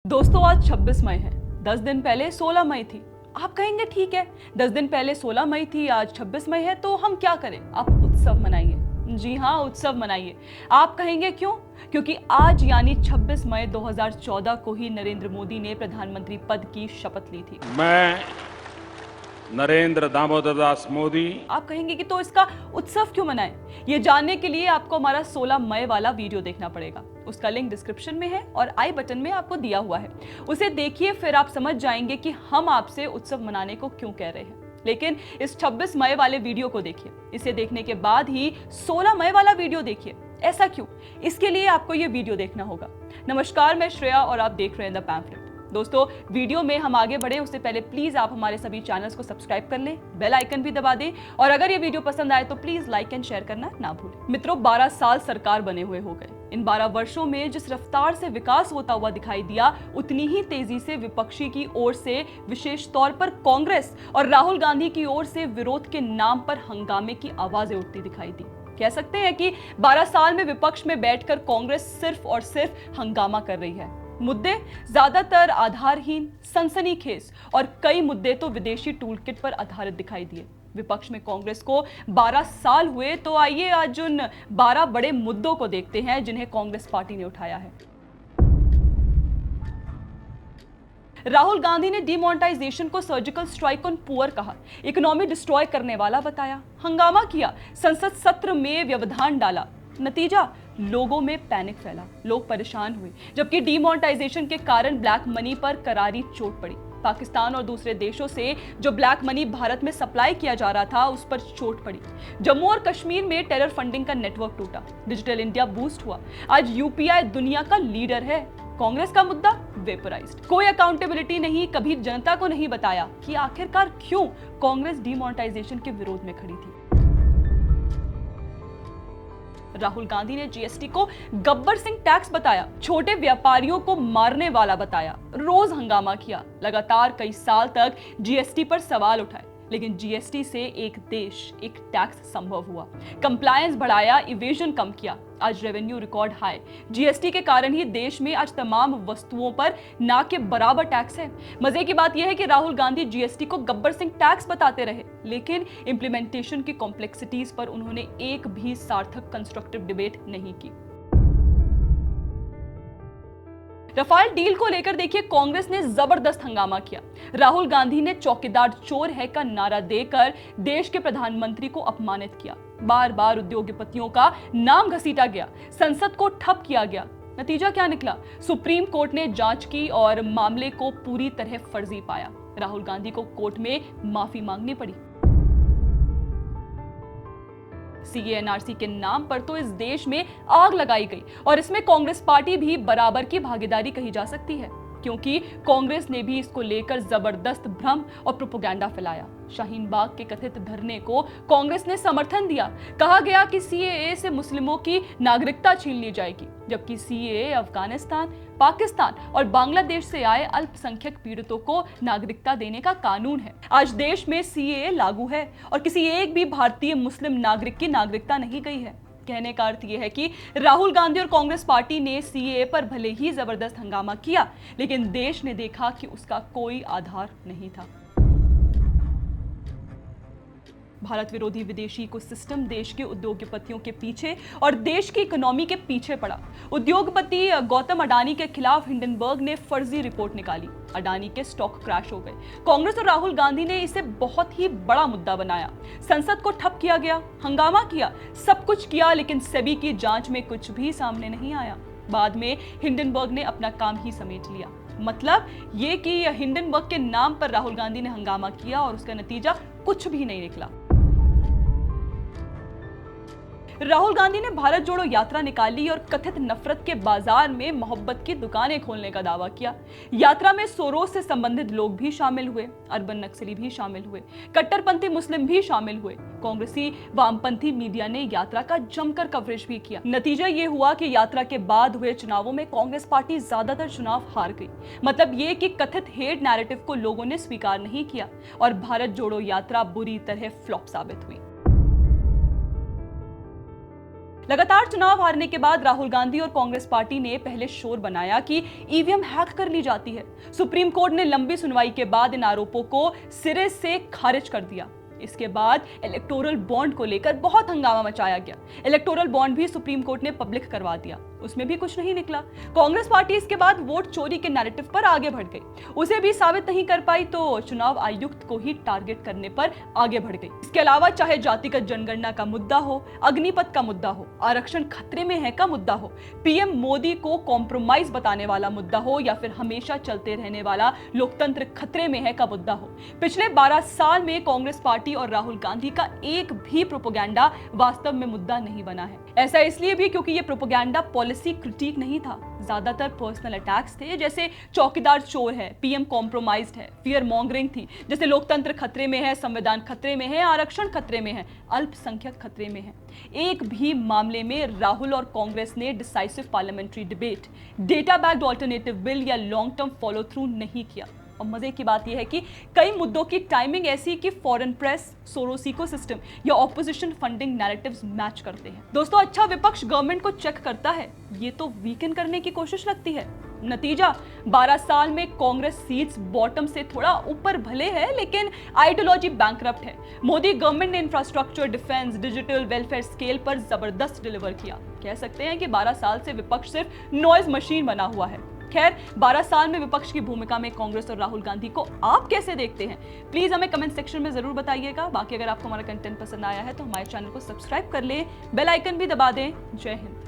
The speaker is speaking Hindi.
दोस्तों आज 26 मई है। 10 दिन पहले 16 मई थी। आप कहेंगे ठीक है, 10 दिन पहले 16 मई थी, आज 26 मई है, तो हम क्या करें? आप उत्सव मनाइए। जी हाँ, उत्सव मनाइए। आप कहेंगे क्यों? क्योंकि आज यानी 26 मई 2014 को ही नरेंद्र मोदी ने प्रधानमंत्री पद की शपथ ली थी। मैं नरेंद्र दामोदर दास मोदी। आप कहेंगे कि तो इसका उत्सव क्यों मनाएं? ये जानने के लिए आपको हमारा 16 मई वाला वीडियो देखना पड़ेगा। उसका लिंक डिस्क्रिप्शन में है और आई बटन में आपको दिया हुआ है। उसे देखिए, फिर आप समझ जाएंगे कि हम आपसे उत्सव मनाने को क्यों कह रहे हैं। लेकिन इस 26 मई वाले वीडियो को देखिए। इसे देखने के बाद ही 16 मई वाला वीडियो देखिए। ऐसा क्यों? इसके लिए आपको ये वीडियो देखना होगा। नमस्कार, मैं श्रेया और आप देख रहे हैं द पैम्फलेट। दोस्तों, वीडियो में हम आगे बढ़े उससे पहले प्लीज आप हमारे सभी चैनल्स को सब्सक्राइब कर लें, बेल आइकन भी दबा दें और अगर ये वीडियो पसंद आए तो प्लीज लाइक एंड शेयर करना ना भूलें। मित्रों, 12 साल सरकार बने हुए हो गए। इन 12 वर्षों में जिस रफ्तार से विकास होता हुआ दिखाई दिया, उतनी ही तेजी से विपक्षी की ओर से, विशेष तौर पर कांग्रेस और राहुल गांधी की ओर से विरोध के नाम पर हंगामे की आवाजें उठती दिखाई दी। कह सकते हैं कि 12 साल में विपक्ष में बैठकर कांग्रेस सिर्फ और सिर्फ हंगामा कर रही है। मुद्दे ज्यादातर आधारहीन, सनसनीखेज और कई मुद्दे तो विदेशी टूलकिट पर आधारित दिखाई दिए। विपक्ष में कांग्रेस को 12 साल हुए, तो आइए आज उन 12 बड़े मुद्दों को देखते हैं जिन्हें कांग्रेस पार्टी ने उठाया है। राहुल गांधी ने डिमोनेटाइजेशन को सर्जिकल स्ट्राइक ऑन पुअर कहा, इकोनॉमी डिस्ट्रॉय करने वाला बताया, हंगामा किया, संसद सत्र में व्यवधान डाला। नतीजा, लोगों में पैनिक फैला, लोग परेशान हुए, जबकि डिमोनेटाइजेशन के कारण ब्लैक मनी पर करारी चोट पड़ी। पाकिस्तान और दूसरे देशों से जो ब्लैक मनी भारत में सप्लाई किया जा रहा था, उस पर चोट पड़ी। जम्मू और कश्मीर में टेरर फंडिंग का नेटवर्क टूटा, डिजिटल इंडिया बूस्ट हुआ। आज यूपीआई दुनिया का लीडर है। कांग्रेस का मुद्दा वेपराइज्ड, कोई अकाउंटेबिलिटी नहीं, कभी जनता को नहीं बताया कि आखिरकार क्यों कांग्रेस डिमोनेटाइजेशन के विरोध में खड़ी थी। राहुल गांधी ने जीएसटी को गब्बर सिंह टैक्स बताया, छोटे व्यापारियों को मारने वाला बताया, रोज हंगामा किया, लगातार कई साल तक जीएसटी पर सवाल उठाए। लेकिन जीएसटी से एक देश, एक टैक्स संभव हुआ। कंप्लायंस बढ़ाया, इवेजन कम किया, आज रेवेन्यू रिकॉर्ड हाई। जीएसटी के कारण ही देश में आज तमाम वस्तुओं पर ना के बराबर टैक्स है। मजे की बात यह है कि राहुल गांधी जीएसटी को गब्बर सिंह टैक्स बताते रहे, लेकिन इंप्लीमेंटेशन की कॉम्प्लेक्सिटीज पर उन्होंने एक भी सार्थक कंस्ट्रक्टिव डिबेट नहीं की। रफाल डील को लेकर देखिए, कांग्रेस ने जबरदस्त हंगामा किया। राहुल गांधी ने चौकीदार चोर है का नारा देकर देश के प्रधानमंत्री को अपमानित किया। बार बार उद्योगपतियों का नाम घसीटा गया, संसद को ठप किया गया। नतीजा क्या निकला? सुप्रीम कोर्ट ने जांच की और मामले को पूरी तरह फर्जी पाया। राहुल गांधी को कोर्ट में माफी मांगनी पड़ी। सीएएनआरसी के नाम पर तो इस देश में आग लगाई गई और इसमें कांग्रेस पार्टी भी बराबर की भागीदारी कही जा सकती है, क्योंकि कांग्रेस ने भी इसको लेकर जबरदस्त भ्रम और प्रोपेगेंडा फैलाया। शाहीन बाग के कथित धरने को कांग्रेस ने समर्थन दिया। कहा गया कि सीएए से मुस्लिमों की नागरिकता छीन ली जाएगी, जबकि सीएए अफगानिस्तान, पाकिस्तान और बांग्लादेश से आए अल्पसंख्यक पीड़ितों को नागरिकता देने का कानून है। आज देश में सीएए लागू है और किसी एक भी भारतीय मुस्लिम नागरिक की नागरिकता नहीं गई है। कहने का अर्थ यह है कि राहुल गांधी और कांग्रेस पार्टी ने सीएए पर भले ही जबरदस्त हंगामा किया, लेकिन देश ने देखा कि उसका कोई आधार नहीं था। भारत विरोधी विदेशी इकोसिस्टम देश के उद्योगपतियों के पीछे और देश की इकोनॉमी के पीछे पड़ा। उद्योगपति गौतम अडानी के खिलाफ हिंडनबर्ग ने फर्जी रिपोर्ट निकाली। अडानी के स्टॉक क्रैश हो गए। कांग्रेस और राहुल गांधी ने इसे बहुत ही बड़ा मुद्दा बनाया। संसद को ठप किया गया, हंगामा किया, सब कुछ किया, लेकिन सेबी की जांच में कुछ भी सामने नहीं आया। बाद में हिंडनबर्ग ने अपना काम ही समेट लिया। मतलब ये कि हिंडनबर्ग के नाम पर राहुल गांधी ने हंगामा किया और उसका नतीजा कुछ भी नहीं निकला। राहुल गांधी ने भारत जोड़ो यात्रा निकाली और कथित नफरत के बाजार में मोहब्बत की दुकानें खोलने का दावा किया। यात्रा में सोरोस से संबंधित लोग भी शामिल हुए, अर्बन नक्सली भी शामिल हुए, कट्टरपंथी मुस्लिम भी शामिल हुए। कांग्रेसी वामपंथी मीडिया ने यात्रा का जमकर कवरेज भी किया। नतीजा ये हुआ कि यात्रा के बाद हुए चुनावों में कांग्रेस पार्टी ज्यादातर चुनाव हार गई। मतलब ये कि कथित हेट नैरेटिव को लोगों ने स्वीकार नहीं किया और भारत जोड़ो यात्रा बुरी तरह फ्लॉप साबित हुई। लगातार चुनाव हारने के बाद राहुल गांधी और कांग्रेस पार्टी ने पहले शोर बनाया कि ईवीएम हैक कर ली जाती है। सुप्रीम कोर्ट ने लंबी सुनवाई के बाद इन आरोपों को सिरे से खारिज कर दिया। इसके बाद इलेक्टोरल बॉन्ड को लेकर बहुत हंगामा मचाया गया। इलेक्टोरल बॉन्ड भी सुप्रीम कोर्ट ने पब्लिक करवा दिया, उसमें भी कुछ नहीं निकला। कांग्रेस पार्टी इसके बाद वोट चोरी के नैरेटिव पर आगे बढ़ गई, उसे भी साबित नहीं कर पाई तो चुनाव आयुक्त को ही टारगेट करने पर आगे बढ़ गई। इसके अलावा चाहे जातिगत जनगणना का मुद्दा हो, अग्निपथ का मुद्दा हो, आरक्षण खतरे में है का मुद्दा हो, पीएम मोदी को कॉम्प्रोमाइज बताने वाला मुद्दा हो या फिर हमेशा चलते रहने वाला लोकतंत्र खतरे में है का मुद्दा हो, पिछले 12 साल में कांग्रेस पार्टी और राहुल गांधी का एक भी प्रोपेगेंडा वास्तव में मुद्दा नहीं बना है। ऐसा इसलिए भी क्योंकि ये प्रोपेगेंडा पॉलिसी क्रिटिक नहीं था, ज्यादातर पर्सनल अटैक्स थे, जैसे चौकीदार चोर है, पीएम कॉम्प्रोमाइज्ड है, फियर मॉन्गरिंग थी, जैसे लोकतंत्र खतरे में है, संविधान खतरे में है, आरक्षण खतरे में है, अल्पसंख्यक खतरे में है। एक भी मामले में राहुल और कांग्रेस ने decisive parliamentary debate, data backed alternative bill या लॉन्ग टर्म फॉलो थ्रू नहीं किया। और मजे की बात यह है कि कई मुद्दों की टाइमिंग ऐसी कि फॉरेन प्रेस, सोरोस इकोसिस्टम या ऑपोजिशन फंडिंग नैरेटिव्स मैच करते हैं। दोस्तों, अच्छा विपक्ष गवर्नमेंट को चेक करता है, ये तो वीकन करने की कोशिश लगती है। नतीजा 12 साल में कांग्रेस सीट्स बॉटम से थोड़ा ऊपर भले है, लेकिन आइडियोलॉजी बैंकरप्ट है। मोदी गवर्नमेंट ने infrastructure, defence, digital, welfare scale पर जबरदस्त डिलीवर किया। कह सकते हैं कि 12 साल से विपक्ष सिर्फ नॉइज मशीन बना हुआ है। खैर, 12 साल में विपक्ष की भूमिका में कांग्रेस और राहुल गांधी को आप कैसे देखते हैं, प्लीज हमें कमेंट सेक्शन में जरूर बताइएगा। बाकी अगर आपको हमारा कंटेंट पसंद आया है तो हमारे चैनल को सब्सक्राइब कर ले, बेल आइकन भी दबा दें। जय हिंद।